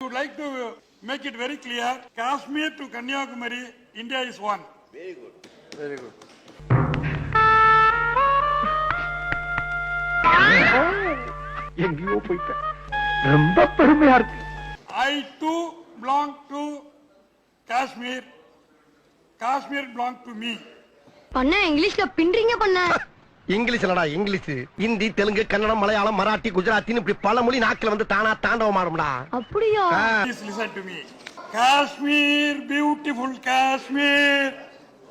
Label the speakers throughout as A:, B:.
A: should like to make it very clear. Kashmir to Kanyakumari, India is one.
B: Very good.
C: Very good.
D: எங்கேயோ போயிட்டேன். ரொம்ப பெருமையா இருக்கு.
A: I too belong to Kashmir. Kashmir belong to me.
E: பண்ண இங்கிலீஷ்ல பின்றீங்க பண்ண.
F: இங்கிலீஷ்லடா English, Hindi, Telugu, Kannada, Malayalam, Marathi, குஜராத்தின்னு இப்படி பல மொழி நாக்குல வந்து தானா தாண்டவம் ஆடும்டா.
E: அப்படியா?
A: Please listen to me. Kashmir, beautiful Kashmir.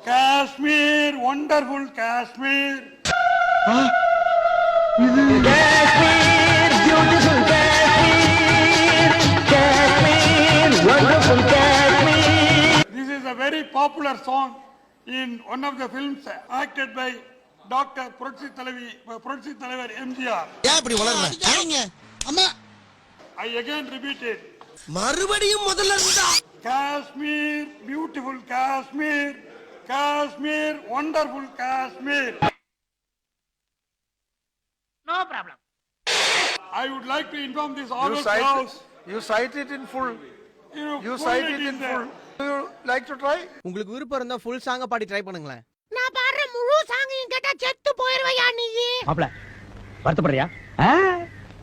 A: Kashmir, wonderful Kashmir. This is a very popular song in one of the films acted by Dr. Puratchi Thalavar MGR.
F: ஏன் இப்படி வளர்ற? அம்மா,
A: I again repeat it.
F: மறுபடியும் முதல்ல இருந்தா.
A: Kashmir, beautiful Kashmir. Kashmir, wonderful Kashmir.
G: No problem.
A: I would like to inform this
C: You
A: August House.
C: cite it in full. You cite it in full. Do you like to try?
H: உங்களுக்கு விருப்பம் இருந்தா full சாங்க பாடி try பண்ணுங்களேன்.
G: நான் பாடுற முழு சாங்கையும் கேட்டா செத்து போயிருவையா நீ?
D: மாப்ள, வருத்தப்படுறியா?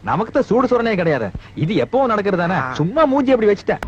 D: நமக்கு தான் சூடு சுரணே கிடையாது. இது எப்பவும் நடக்கிறது தானே. சும்மா மூஞ்சி அப்படி வச்சுட்டேன்.